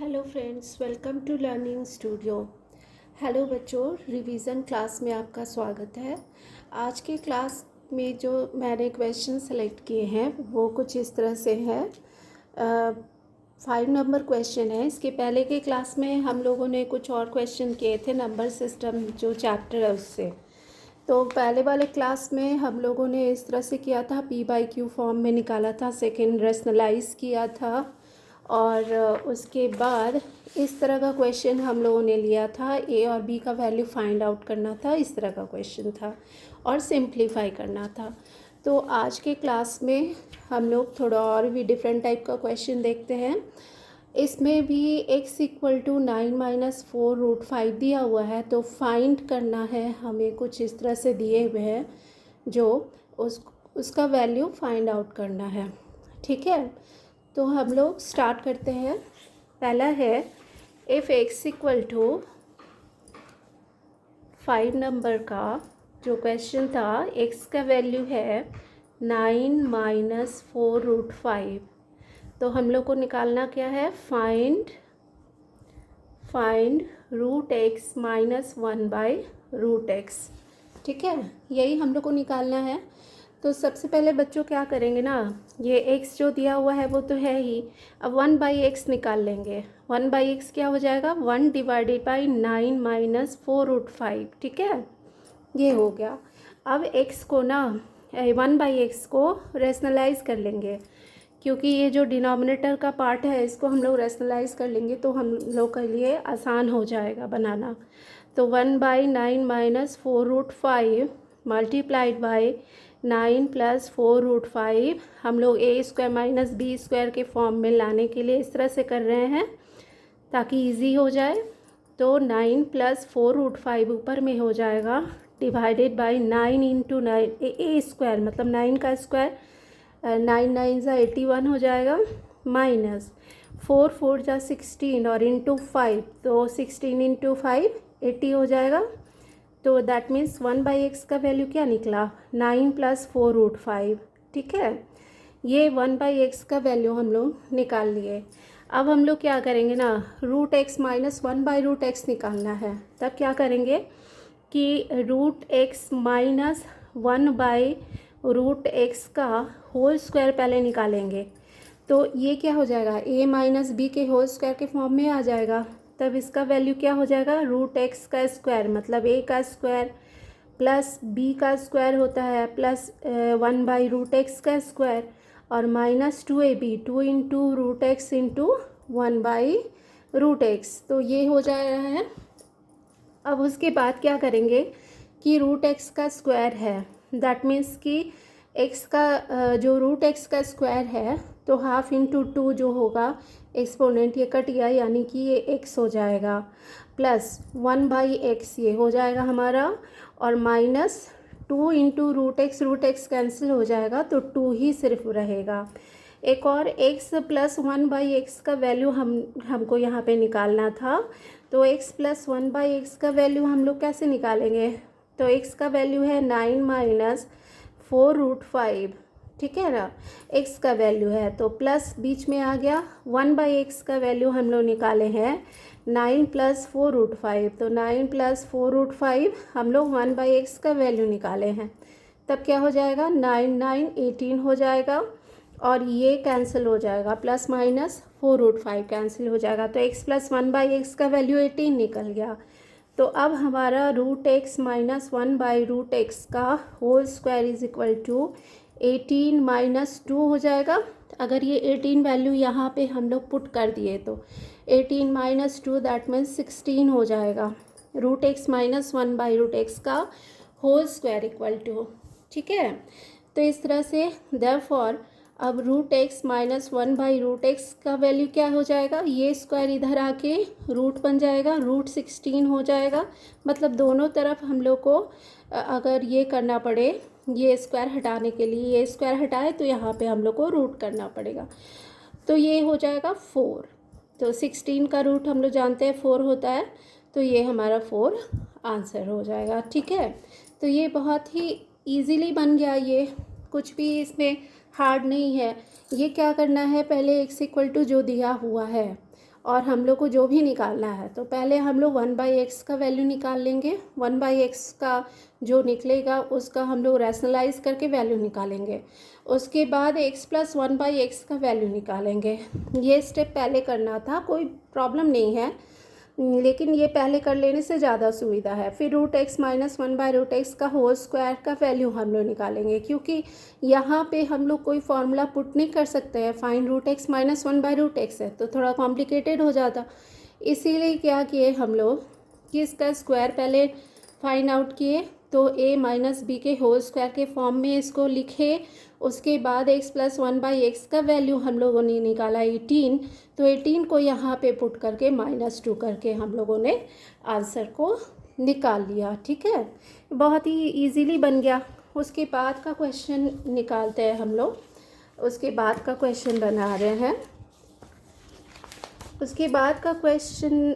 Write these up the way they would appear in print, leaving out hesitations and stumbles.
Hello friends, welcome to learning studio. Hello बच्चों, revision class में आपका स्वागत है। आज के क्लास में जो मैंने क्वेश्चन सेलेक्ट किए हैं वो कुछ इस तरह से हैं। 5 नंबर क्वेश्चन है। इसके पहले के क्लास में हम लोगों ने कुछ और क्वेश्चन किए थे नंबर सिस्टम जो चैप्टर है उससे। तो पहले वाले क्लास में हम लोगों ने इस तरह से किया था, P/Q फॉर्म में निकाला था, सेकेंड रेशनलाइज किया था, और उसके बाद इस तरह का क्वेश्चन हम लोगों ने लिया था, ए और बी का वैल्यू फाइंड आउट करना था। इस तरह का क्वेश्चन था और सिंप्लीफाई करना था। तो आज के क्लास में हम लोग थोड़ा और भी डिफरेंट टाइप का क्वेश्चन देखते हैं। इसमें भी x=9 - 4√5 दिया हुआ है, तो फाइंड करना है हमें। कुछ इस तरह से दिए हुए हैं जो उसका वैल्यू फाइंड आउट करना है। ठीक है, तो हम लोग स्टार्ट करते हैं। पहला है, इफ़ x=5 नंबर का जो क्वेश्चन था, x का वैल्यू है 9 - 4√5। तो हम लोग को निकालना क्या है, फाइंड √x - 1/√x। ठीक है, यही हम लोग को निकालना है। तो सबसे पहले बच्चों क्या करेंगे ना, ये x जो दिया हुआ है वो तो है ही। अब 1/x निकाल लेंगे। 1/x क्या हो जाएगा, 1/9 - 4√5। ठीक है, ये हो गया। अब x को ना 1/x को रेशनलाइज कर लेंगे, क्योंकि ये जो डिनोमिनेटर का पार्ट है इसको हम लोग रेशनलाइज कर लेंगे तो हम लोग के लिए आसान हो जाएगा बनाना। तो 1/9 - 4√5 मल्टीप्लाइड बाई 9 + 4√5 हम लोग a² - b² के फॉर्म में लाने के लिए इस तरह से कर रहे हैं ताकि इजी हो जाए। तो 9 + 4√5 ऊपर में हो जाएगा, डिवाइडेड बाई 9 × 9 a² मतलब 9 का स्क्वायर, 9 9 ज़ा 81 हो जाएगा, माइनस 4 4 ज़ा 16 और इंटू 5, तो 16 × 5 80 हो जाएगा। तो दैट मीन्स 1/x का वैल्यू क्या निकला, 9 + 4√5। ठीक है, ये 1/x का वैल्यू हम लोग निकाल लिए। अब हम लोग क्या करेंगे ना, √x - 1/√x निकालना है। तब क्या करेंगे कि √x - 1/√x का होल स्क्वायर पहले निकालेंगे। तो ये क्या हो जाएगा, a - b के होल स्क्वायर के फॉर्म में आ जाएगा। तब इसका वैल्यू क्या हो जाएगा, √x का स्क्वायर मतलब a का स्क्वायर प्लस b का स्क्वायर होता है प्लस 1/√x का स्क्वायर और माइनस 2ab, 2 × √x × 1/√x। तो ये हो जा रहा है। अब उसके बाद क्या करेंगे कि √x का स्क्वायर है, दैट मीन्स कि x का जो √x का स्क्वायर है तो 1/2 × 2 जो होगा एक्सपोनेंट ये कट गया, यानी कि ये x हो जाएगा, प्लस 1/x ये हो जाएगा हमारा, और माइनस 2 × √x कैंसिल हो जाएगा तो 2 ही सिर्फ रहेगा। एक और x + 1/x का वैल्यू हमको यहाँ पे निकालना था। तो x + 1/x का वैल्यू हम लोग कैसे निकालेंगे, तो x का वैल्यू है 9 - 4√5। ठीक है ना, x का वैल्यू है तो प्लस बीच में आ गया। 1/x का वैल्यू हम लोग निकाले हैं 9 + 4√5। तो 9 + 4√5 हम लोग 1/x का वैल्यू निकाले हैं। तब क्या हो जाएगा, 9 9 18 हो जाएगा और ये कैंसिल हो जाएगा, प्लस माइनस 4√5 कैंसिल हो जाएगा। तो x + 1/x का वैल्यू 18 निकल गया। तो अब हमारा √x - 1/√x का whole square is equal to 18 - 2 हो जाएगा। अगर ये 18 वैल्यू यहाँ पे हम लोग पुट कर दिए तो 18 - 2 दैट मीन्स 16 हो जाएगा। √x - 1/√x का होल स्क्वायर इक्वल टू, ठीक है। तो इस तरह से देयरफॉर अब √x - 1/√x का वैल्यू क्या हो जाएगा, ये स्क्वायर इधर आके रूट बन जाएगा, √16 हो जाएगा। मतलब दोनों तरफ हम लोग को अगर ये करना पड़े, ये स्क्वायर हटाने के लिए ये स्क्वायर हटाए तो यहाँ पे हम लोग को रूट करना पड़ेगा। तो ये हो जाएगा 4। तो 16 का रूट हम लोग जानते हैं 4 होता है, तो ये हमारा 4 आंसर हो जाएगा। ठीक है, तो ये बहुत ही ईजीली बन गया, ये कुछ भी इसमें हार्ड नहीं है। ये क्या करना है, पहले x = जो दिया हुआ है और हम लोग को जो भी निकालना है तो पहले हम लोग 1/x का वैल्यू निकाल लेंगे। 1/x का जो निकलेगा उसका हम लोग रैशनलाइज करके वैल्यू निकालेंगे। उसके बाद x + 1/x का वैल्यू निकालेंगे। ये स्टेप पहले करना था, कोई प्रॉब्लम नहीं है, लेकिन ये पहले कर लेने से ज़्यादा सुविधा है। फिर √x - 1/√x का होल स्क्वायर का वैल्यू हम लोग निकालेंगे, क्योंकि यहाँ पे हम लोग कोई फार्मूला पुट नहीं कर सकते हैं। फाइंड √x - 1/√x है तो थोड़ा कॉम्प्लिकेटेड हो जाता, इसीलिए क्या किए हम लोग कि इसका स्क्वायर पहले फाइंड आउट किए, तो a - b के होल स्क्वायर के फॉर्म में इसको लिखे। उसके बाद x + 1/x का वैल्यू हम लोगों ने निकाला 18, तो 18 को यहाँ पे पुट करके -2 करके हम लोगों ने आंसर को निकाल लिया। ठीक है, बहुत ही इजीली बन गया। उसके बाद का क्वेश्चन निकालते हैं हम लोग। उसके बाद का क्वेश्चन बना रहे हैं। उसके बाद का क्वेश्चन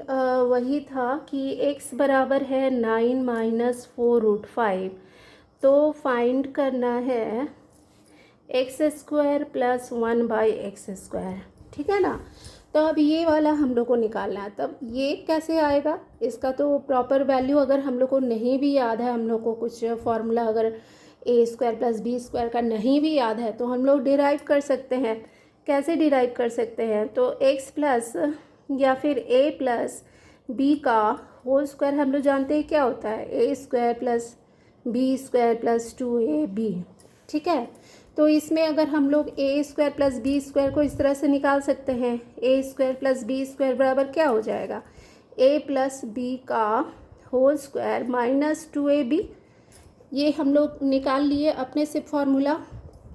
वही था कि x बराबर है 9 - 4√5, तो फाइंड करना है x² + 1/x²। ठीक है ना, तो अब ये वाला हम लोग को निकालना है। तब ये कैसे आएगा, इसका तो प्रॉपर वैल्यू अगर हम लोग को नहीं भी याद है, हम लोग को कुछ फॉर्मूला अगर a² + b² का नहीं भी याद है तो हम लोग डिराइव कर सकते हैं। कैसे डिराइव कर सकते हैं, तो x प्लस या फिर a + b का होल स्क्वायर हम लोग जानते हैं क्या होता है, a² + b² + 2ab। ठीक है, तो इसमें अगर हम लोग a² + b² को इस तरह से निकाल सकते हैं, a² + b² बराबर क्या हो जाएगा, a + b का होल स्क्वायर -2ab। ये हम लोग निकाल लिए अपने से फार्मूला।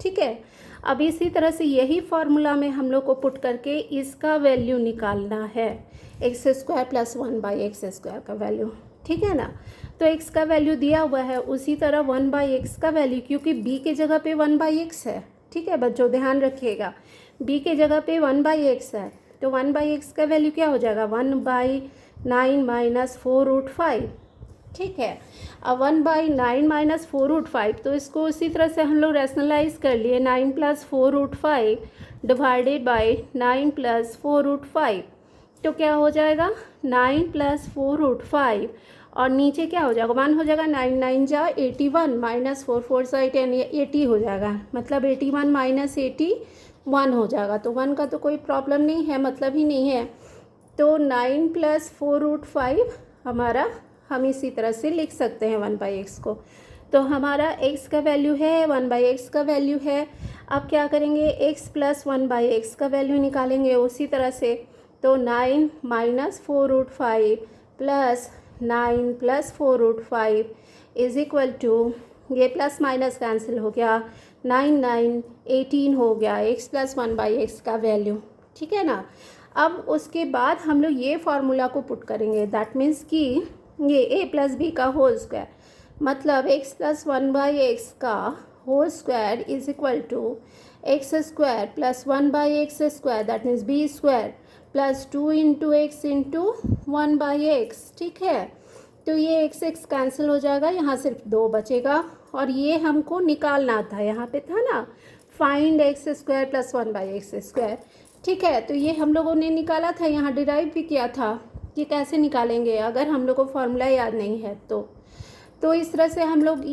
ठीक है, अब इसी तरह से यही फार्मूला में हम लोग को पुट करके इसका वैल्यू निकालना है, x² + 1/x² का वैल्यू। ठीक है ना, तो x का वैल्यू दिया हुआ है, उसी तरह 1/x का वैल्यू, क्योंकि b के जगह पे 1/x है। ठीक है बच्चों, ध्यान रखिएगा, b के जगह पे 1/x है, तो 1/x का वैल्यू क्या हो जाएगा, 1/9 - 4√5। ठीक है, अब 1/9 - 4√5, तो इसको उसी तरह से हम लोग रैशनलाइज कर लिए। 9 + 4√5 डिवाइडेड बाई 9 + 4√5, तो क्या हो जाएगा 9 + 4√5, और नीचे क्या हो जाएगा 1 हो जाएगा। 9 9 जा 81 - 4 4 जा 80 हो जाएगा, मतलब 81 - 80 1 हो जाएगा। तो 1 का तो कोई प्रॉब्लम नहीं है, मतलब ही नहीं है। तो 9 + 4√5 हमारा, हम इसी तरह से लिख सकते हैं 1/x को। तो हमारा x का वैल्यू है, 1/x का वैल्यू है। अब क्या करेंगे, x + 1/x का वैल्यू निकालेंगे उसी तरह से। तो 9 - 4√5 + 9 + 4√5 इज इक्वल टू, ये प्लस माइनस कैंसिल हो गया, 9 9 18 हो गया x + 1/x का वैल्यू। ठीक है ना, अब उसके बाद हम लोग ये फार्मूला को पुट करेंगे, दैट मीन्स कि ये a + b का होल स्क्वायर, मतलब x + 1/x का whole square is equal to x² + 1/x², that means b² + 2 × x × 1/x। ठीक है, तो ये x कैंसिल हो जाएगा, यहाँ सिर्फ 2 बचेगा, और ये हमको निकालना था, यहाँ पे था ना फाइंड x² + 1/x²। ठीक है, तो ये हम लोगों ने निकाला था, यहाँ डिराइव भी किया था कि कैसे निकालेंगे अगर हम लोग को फार्मूला याद नहीं है तो इस तरह से हम लोग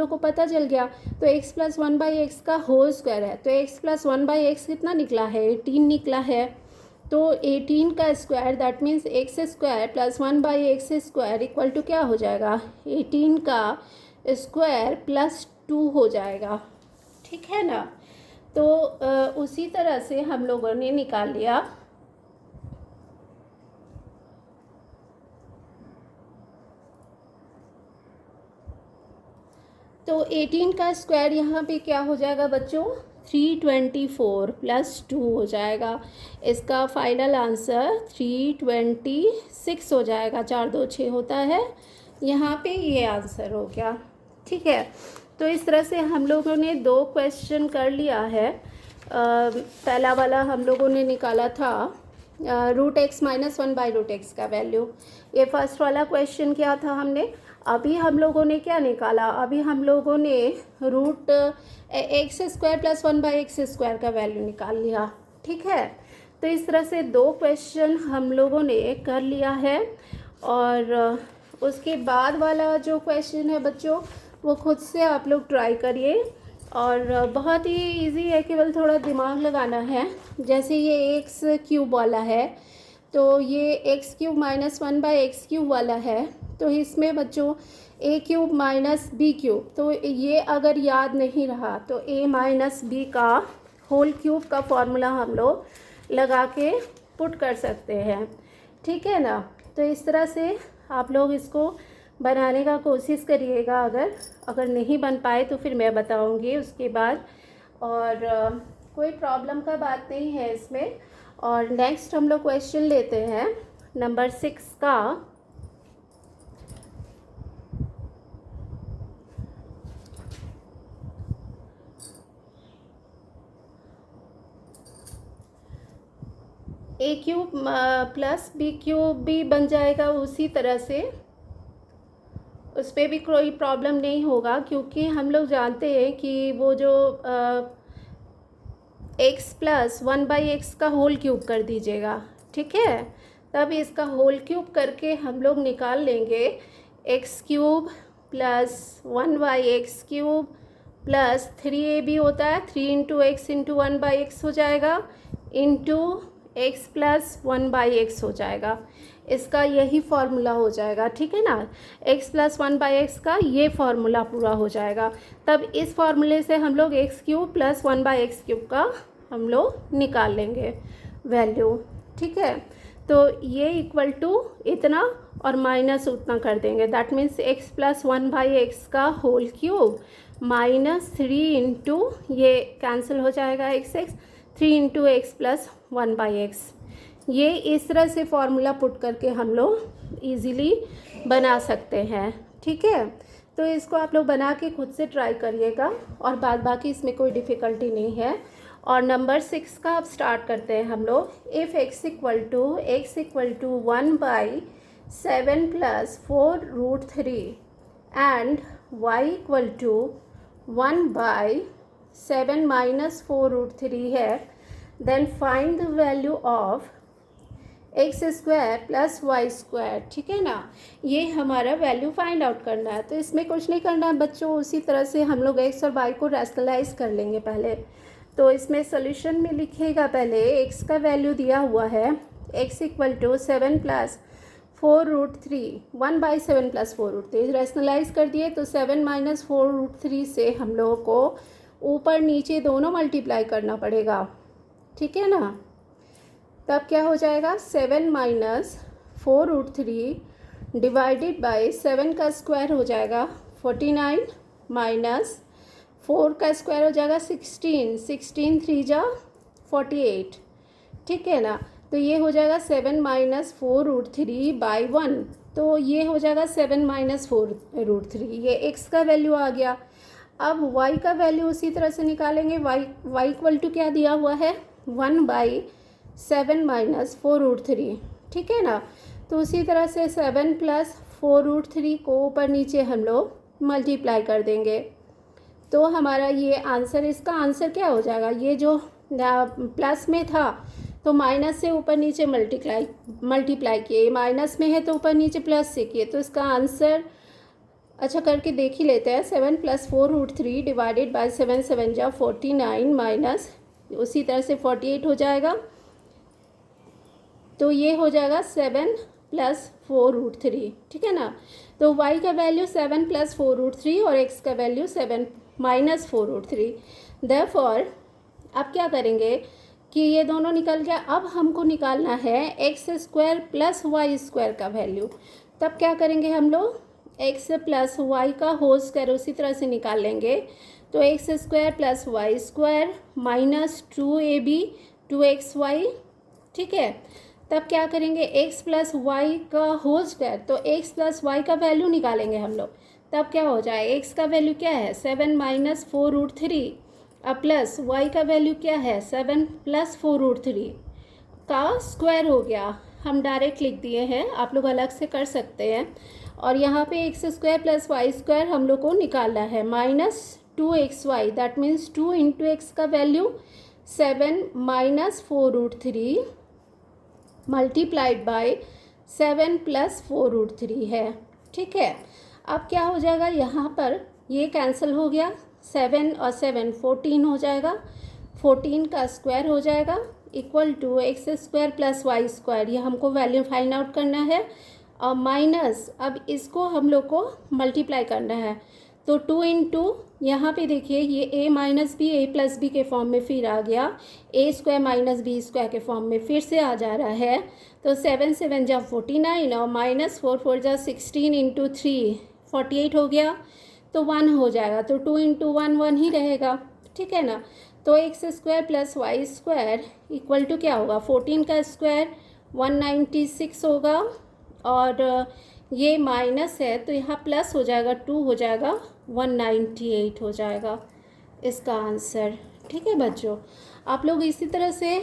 को पता चल गया। तो x + 1/x का होल स्क्वायर है, तो x + 1/x कितना निकला है, 18 निकला है। तो 18 का square, that means x² + 1/x² equal to क्या हो जाएगा, 18 का स्क्वायर + 2 हो जाएगा। ठीक है ना, तो उसी तरह से हम लोगों ने निकाल लिया। तो 18 का स्क्वायर यहाँ पे क्या हो जाएगा बच्चों, 324 + 2 हो जाएगा। इसका फाइनल आंसर 326 हो जाएगा, 4 2 6 होता है, यहाँ पे ये आंसर हो गया। ठीक है, तो इस तरह से हम लोगों ने 2 क्वेश्चन कर लिया है। पहला वाला हम लोगों ने निकाला था √x - 1/√x का वैल्यू। ये फर्स्ट वाला क्वेश्चन क्या था हमने, अभी हम लोगों ने क्या निकाला, अभी हम लोगों ने x² + 1/x² का वैल्यू निकाल लिया। ठीक है, तो इस तरह से 2 क्वेश्चन हम लोगों ने कर लिया है। और उसके बाद वाला जो क्वेश्चन है बच्चों, वो खुद से आप लोग ट्राई करिए। और बहुत ही इजी है, केवल थोड़ा दिमाग लगाना है। जैसे ये एक्स क्यूब वाला है, तो ये एक्स क्यूब माइनस 1/x³ वाला है। तो इसमें बच्चों ए क्यूब माइनस बी क्यूब, तो ये अगर याद नहीं रहा तो ए माइनस बी का होल क्यूब का फॉर्मूला हम लोग लगा के पुट कर सकते हैं, ठीक है ना। तो इस तरह से आप लोग इसको बनाने का कोशिश करिएगा। अगर नहीं बन पाए तो फिर मैं बताऊंगी उसके बाद, और कोई प्रॉब्लम का बात नहीं है इसमें। और नेक्स्ट हम लोग क्वेश्चन लेते हैं नंबर 6 का। ए क्यूब प्लस बी क्यूब भी बन जाएगा उसी तरह से, उस पर भी कोई प्रॉब्लम नहीं होगा, क्योंकि हम लोग जानते हैं कि वो जो x प्लस 1/x का होल क्यूब कर दीजिएगा, ठीक है। तब इसका होल क्यूब करके हम लोग निकाल लेंगे x cube plus 1/x³ plus 3ab होता है, 3 × x × 1/x हो जाएगा, इंटू x प्लस 1/x हो जाएगा। इसका यही फार्मूला हो जाएगा, ठीक है ना। x प्लस 1/x का ये फार्मूला पूरा हो जाएगा। तब इस फार्मूले से हम लोग x³ प्लस 1/x³ का हम लोग निकाल लेंगे वैल्यू, ठीक है। तो ये इक्वल टू इतना और माइनस उतना कर देंगे, that means x plus 1/x का होल क्यूब माइनस 3 इंटू, ये कैंसिल हो जाएगा x 3 into x plus 1/x। ये इस तरह से फॉर्मूला पुट करके हम लोग इजीली बना सकते हैं, ठीक है। तो इसको आप लोग बना के खुद से ट्राई करिएगा, और बाकी इसमें कोई डिफ़िकल्टी नहीं है। और नंबर 6 का अब स्टार्ट करते हैं हम लोग। If x equal to 1/7 plus 4√3 and y equal to 1/7 minus 4√3 है, then find the value of x² plus y², ठीक है ना। ये हमारा वैल्यू फाइंड आउट करना है। तो इसमें कुछ नहीं करना है बच्चों, उसी तरह से हम लोग x और y को रैशनलाइज कर लेंगे पहले। तो इसमें सोल्यूशन में लिखिएगा पहले x का वैल्यू दिया हुआ है, x equal to 7 plus 4√3, 1/7 plus 4√3 rationalise कर दिए। तो 7 माइनस 4√3 से हम लोगों को ऊपर नीचे दोनों मल्टीप्लाई करना पड़ेगा, ठीक है ना। तब क्या हो जाएगा, 7 माइनस 4√3 डिवाइडेड बाई 7 का स्क्वायर हो जाएगा 49 माइनस 4 का स्क्वायर हो जाएगा 16, 16 3 जा 48, ठीक है ना। तो ये हो जाएगा 7 माइनस 4√3/1, तो ये हो जाएगा 7 माइनस 4√3, ये x का वैल्यू आ गया। अब y का वैल्यू उसी तरह से निकालेंगे। y इक्वल टू क्या दिया हुआ है, 1/7 माइनस 4√3, ठीक है ना। तो उसी तरह से 7 प्लस 4√3 को ऊपर नीचे हम लोग मल्टीप्लाई कर देंगे। तो हमारा ये आंसर, इसका आंसर क्या हो जाएगा, ये जो प्लस में था तो माइनस से ऊपर नीचे मल्टीप्लाई किए, माइनस में है तो ऊपर नीचे प्लस से किए। तो इसका आंसर अच्छा करके देख ही लेते हैं। 7 प्लस 4√3 डिवाइडेड बाई 7 7 जा 49 माइनस उसी तरह से 48 हो जाएगा। तो ये हो जाएगा 7 प्लस 4√3, ठीक है ना। तो y का वैल्यू 7 प्लस 4√3 और x का वैल्यू 7 माइनस 4√3। देयरफॉर अब क्या करेंगे कि ये दोनों निकल गया। अब हमको निकालना है x² प्लस y² का वैल्यू। तब क्या करेंगे हम लोग, x प्लस y का होल स्क्वायर उसी तरह से निकाल लेंगे। तो x² plus y² minus 2ab 2xy, ठीक है। तब क्या करेंगे, x प्लस y का होल स्क्वायर, तो x प्लस y का वैल्यू निकालेंगे हम लोग। तब क्या हो जाए, x का वैल्यू क्या है 7 माइनस 4√3, अब प्लस y का वैल्यू क्या है 7 प्लस 4√3 का स्क्वायर हो गया। हम डायरेक्ट लिख दिए हैं, आप लोग अलग से कर सकते हैं। और यहाँ पे x² प्लस y² हम लोग को निकालना है, minus 2xy, that means 2 into x का value 7 minus 4√3 multiplied by 7 plus 4√3 है। ठीक है, अब क्या हो जाएगा, यहाँ पर ये कैंसिल हो गया, 7 और 7 14 हो जाएगा, 14 का स्क्वायर हो जाएगा equal to x square plus y square, ये हमको वैल्यू फाइंड आउट करना है। और माइनस, अब इसको हम लोग को मल्टीप्लाई करना है, तो 2 इंटू यहाँ पर देखिए ये a minus b a plus b के फॉर्म में फिर आ गया, a square minus b square के फॉर्म में फिर से आ जा रहा है। तो 7 7 जा 49 और माइनस 4 4 जा 16 इंटू 3 48 हो गया, तो 1 हो जाएगा, तो 2 इंटू 1 1 ही रहेगा। ठीक है ना, तो x square plus y square equal to क्या होगा, 14 का स्क्वायर 196 होगा, और ये माइनस है तो यहाँ प्लस हो जाएगा, 2 हो जाएगा, 198 हो जाएगा इसका आंसर। ठीक है बच्चों, आप लोग इसी तरह से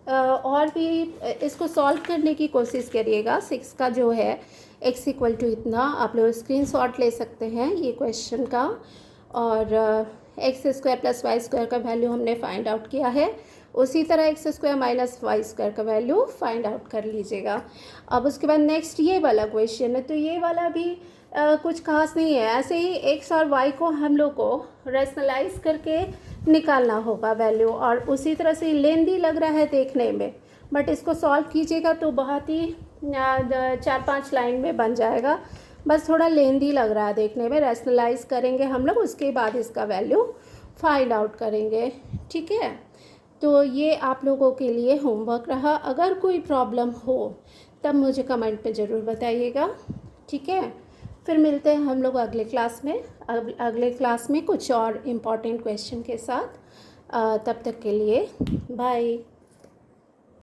और भी इसको सॉल्व करने की कोशिश करिएगा। 6 का जो है x इक्वल टू इतना, आप लोग स्क्रीनशॉट ले सकते हैं ये क्वेश्चन का, और x square plus y square का वैल्यू हमने फाइंड आउट किया है, उसी तरह x square minus y square का वैल्यू फाइंड आउट कर लीजिएगा। अब उसके बाद नेक्स्ट ये वाला क्वेश्चन है, तो ये वाला भी कुछ खास नहीं है, ऐसे ही एक्स और वाई को हम लोग को रैशनलाइज करके निकालना होगा वैल्यू, और उसी तरह से लेंदी लग रहा है देखने में, बट इसको सॉल्व कीजिएगा तो बहुत ही 4-5 लाइन में बन जाएगा, बस थोड़ा लेंदी लग रहा है देखने में। रैशनलाइज करेंगे हम लोग, उसके बाद इसका वैल्यू फाइंड आउट करेंगे। ठीक है, तो ये आप लोगों के लिए होमवर्क रहा, अगर कोई प्रॉब्लम हो तब मुझे कमेंट में ज़रूर बताइएगा। ठीक है, फिर मिलते हैं हम लोग अगले क्लास में, अगले क्लास में कुछ और इम्पॉर्टेंट क्वेश्चन के साथ। तब तक के लिए बाय।